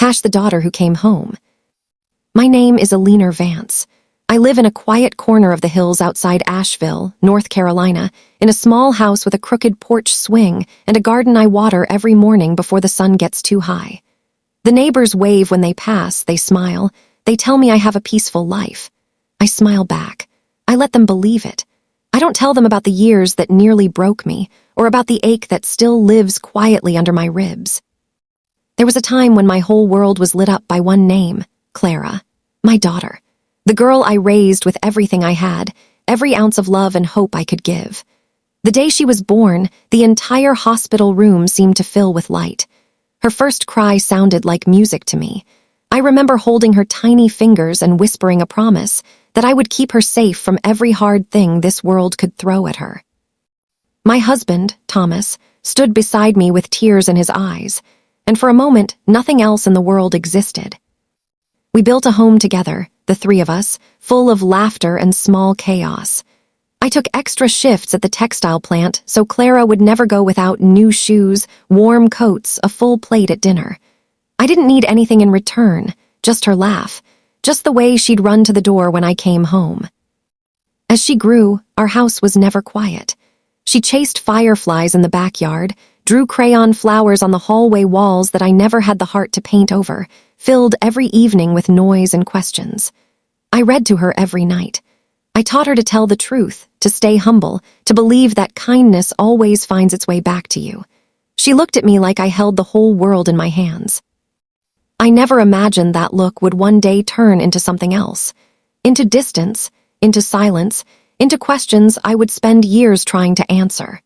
the daughter who came home. My name is Alina Vance. I live in a quiet corner of the hills outside Asheville, North Carolina, in a small house with a crooked porch swing and a garden I water every morning before the sun gets too high. The neighbors wave when they pass, they smile. They tell me I have a peaceful life. I smile back. I let them believe it. I don't tell them about the years that nearly broke me, or about the ache that still lives quietly under my ribs. There was a time when my whole world was lit up by one name, Clara, my daughter, the girl I raised with everything I had, every ounce of love and hope I could give. The day she was born, the entire hospital room seemed to fill with light. Her first cry sounded like music to me. I remember holding her tiny fingers and whispering a promise that I would keep her safe from every hard thing this world could throw at her. My husband, Thomas, stood beside me with tears in his eyes, and for a moment, nothing else in the world existed. We built a home together, the three of us, full of laughter and small chaos. I took extra shifts at the textile plant so Clara would never go without new shoes, warm coats, a full plate at dinner. I didn't need anything in return, just her laugh, just the way she'd run to the door when I came home. As she grew, our house was never quiet. She chased fireflies in the backyard, drew crayon flowers on the hallway walls that I never had the heart to paint over, filled every evening with noise and questions. I read to her every night. I taught her to tell the truth, to stay humble, to believe that kindness always finds its way back to you. She looked at me like I held the whole world in my hands. I never imagined that look would one day turn into something else, into distance, into silence, into questions I would spend years trying to answer.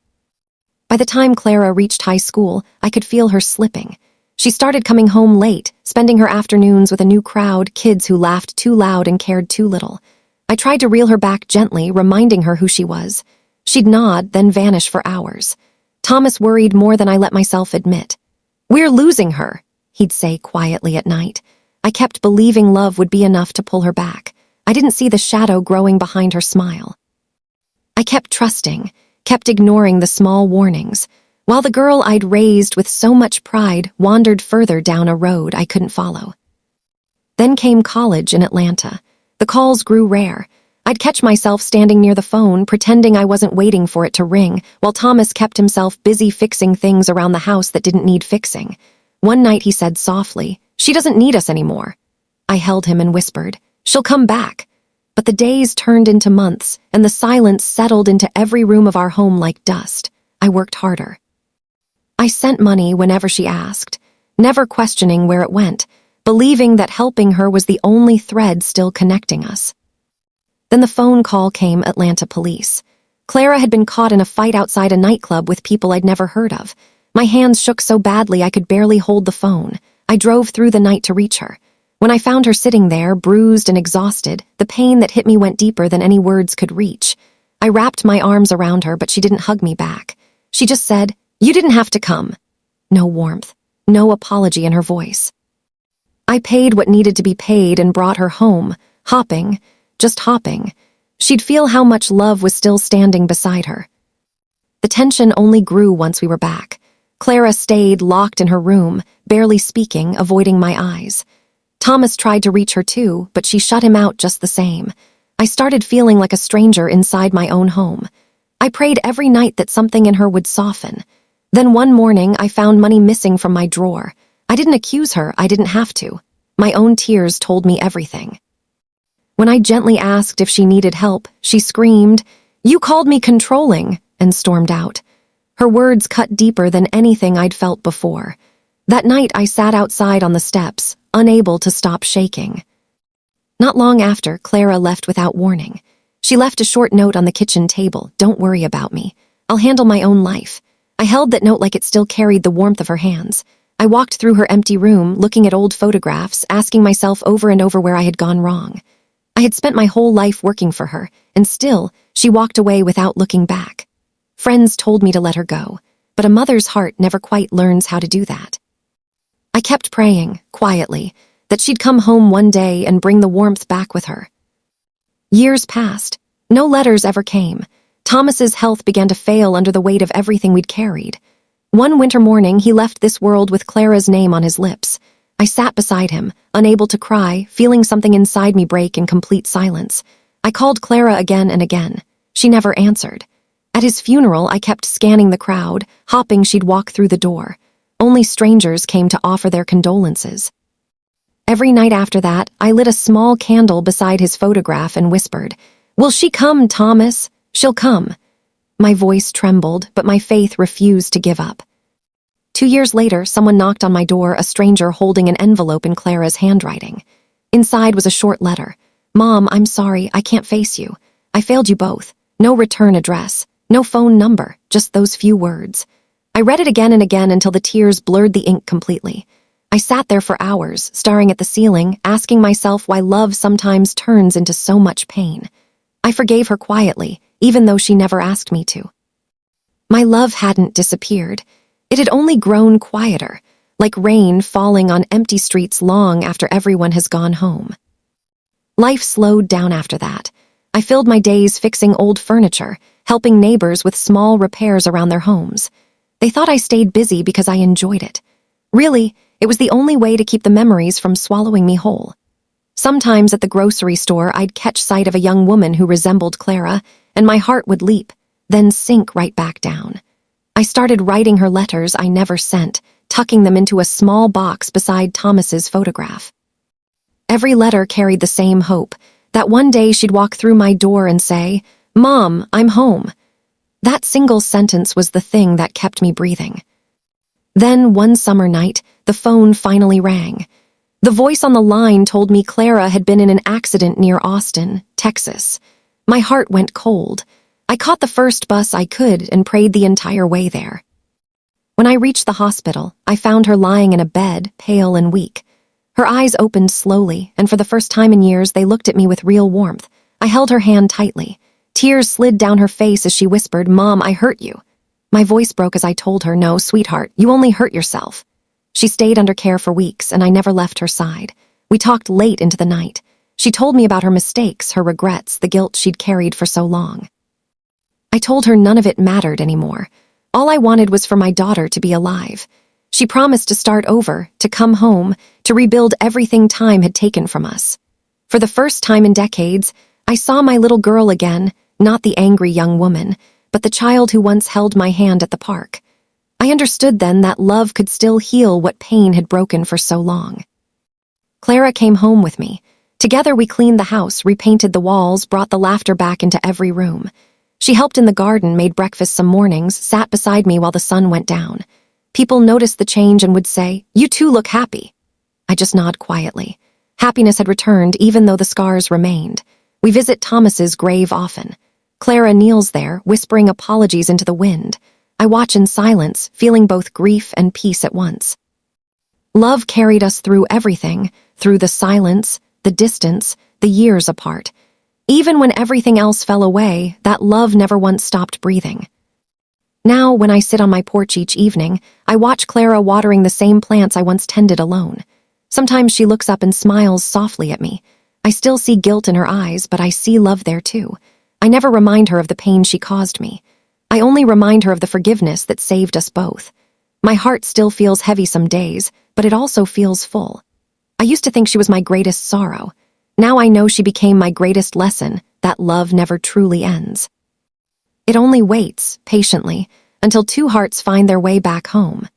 By the time Clara reached high school, I could feel her slipping. She started coming home late, spending her afternoons with a new crowd, kids who laughed too loud and cared too little. I tried to reel her back gently, reminding her who she was. She'd nod, then vanish for hours. Thomas worried more than I let myself admit. "We're losing her," he'd say quietly at night. I kept believing love would be enough to pull her back. I didn't see the shadow growing behind her smile. I kept trusting, kept ignoring the small warnings, while the girl I'd raised with so much pride wandered further down a road I couldn't follow. Then came college in Atlanta. The calls grew rare. I'd catch myself standing near the phone, pretending I wasn't waiting for it to ring, while Thomas kept himself busy fixing things around the house that didn't need fixing. One night he said softly, "She doesn't need us anymore." I held him and whispered, "She'll come back." But the days turned into months, and the silence settled into every room of our home like dust. I worked harder. I sent money whenever she asked, never questioning where it went, believing that helping her was the only thread still connecting us. Then the phone call came, Atlanta police. Clara had been caught in a fight outside a nightclub with people I'd never heard of. My hands shook so badly I could barely hold the phone. I drove through the night to reach her. When I found her sitting there, bruised and exhausted, the pain that hit me went deeper than any words could reach. I wrapped my arms around her, but she didn't hug me back. She just said, "You didn't have to come." No warmth, no apology in her voice. I paid what needed to be paid and brought her home, hopping, just hopping. She'd feel how much love was still standing beside her. The tension only grew once we were back. Clara stayed locked in her room, barely speaking, avoiding my eyes. Thomas tried to reach her too, but she shut him out just the same. I started feeling like a stranger inside my own home. I prayed every night that something in her would soften. Then one morning, I found money missing from my drawer. I didn't accuse her, I didn't have to. My own tears told me everything. When I gently asked if she needed help, she screamed, "You called me controlling," and stormed out. Her words cut deeper than anything I'd felt before. That night, I sat outside on the steps, unable to stop shaking. Not long after, Clara left without warning. She left a short note on the kitchen table, "Don't worry about me. I'll handle my own life." I held that note like it still carried the warmth of her hands. I walked through her empty room, looking at old photographs, asking myself over and over where I had gone wrong. I had spent my whole life working for her, and still, she walked away without looking back. Friends told me to let her go, but a mother's heart never quite learns how to do that. I kept praying, quietly, that she'd come home one day and bring the warmth back with her. Years passed. No letters ever came. Thomas's health began to fail under the weight of everything we'd carried. One winter morning, he left this world with Clara's name on his lips. I sat beside him, unable to cry, feeling something inside me break in complete silence. I called Clara again and again. She never answered. At his funeral, I kept scanning the crowd, hoping she'd walk through the door. Only strangers came to offer their condolences. Every night after that, I lit a small candle beside his photograph and whispered, "Will she come, Thomas? She'll come." My voice trembled, but my faith refused to give up. 2 years later, someone knocked on my door, a stranger holding an envelope in Clara's handwriting. Inside was a short letter. "Mom, I'm sorry, I can't face you. I failed you both. No return address, no phone number, just those few words." I read it again and again until the tears blurred the ink completely. I sat there for hours, staring at the ceiling, asking myself why love sometimes turns into so much pain. I forgave her quietly, even though she never asked me to. My love hadn't disappeared. It had only grown quieter, like rain falling on empty streets long after everyone has gone home. Life slowed down after that. I filled my days fixing old furniture, helping neighbors with small repairs around their homes. They thought I stayed busy because I enjoyed it. Really, it was the only way to keep the memories from swallowing me whole. Sometimes at the grocery store, I'd catch sight of a young woman who resembled Clara, and my heart would leap, then sink right back down. I started writing her letters I never sent, tucking them into a small box beside Thomas's photograph. Every letter carried the same hope, that one day she'd walk through my door and say, "Mom, I'm home." That single sentence was the thing that kept me breathing. Then, one summer night, the phone finally rang. The voice on the line told me Clara had been in an accident near Austin, Texas. My heart went cold. I caught the first bus I could and prayed the entire way there. When I reached the hospital, I found her lying in a bed, pale and weak. Her eyes opened slowly, and for the first time in years, they looked at me with real warmth. I held her hand tightly. Tears slid down her face as she whispered, "Mom, I hurt you." My voice broke as I told her, "No, sweetheart, you only hurt yourself." She stayed under care for weeks, and I never left her side. We talked late into the night. She told me about her mistakes, her regrets, the guilt she'd carried for so long. I told her none of it mattered anymore. All I wanted was for my daughter to be alive. She promised to start over, to come home, to rebuild everything time had taken from us. For the first time in decades, I saw my little girl again, not the angry young woman, but the child who once held my hand at the park. I understood then that love could still heal what pain had broken for so long. Clara came home with me. Together we cleaned the house, repainted the walls, brought the laughter back into every room. She helped in the garden, made breakfast some mornings, sat beside me while the sun went down. People noticed the change and would say, "You too look happy." I just nod quietly. Happiness had returned even though the scars remained. We visit Thomas's grave often. Clara kneels there, whispering apologies into the wind. I watch in silence, feeling both grief and peace at once. Love carried us through everything, through the silence, the distance, the years apart. Even when everything else fell away, that love never once stopped breathing. Now, when I sit on my porch each evening, I watch Clara watering the same plants I once tended alone. Sometimes she looks up and smiles softly at me. I still see guilt in her eyes, but I see love there too. I never remind her of the pain she caused me. I only remind her of the forgiveness that saved us both. My heart still feels heavy some days, but it also feels full. I used to think she was my greatest sorrow. Now I know she became my greatest lesson, that love never truly ends. It only waits, patiently, until two hearts find their way back home.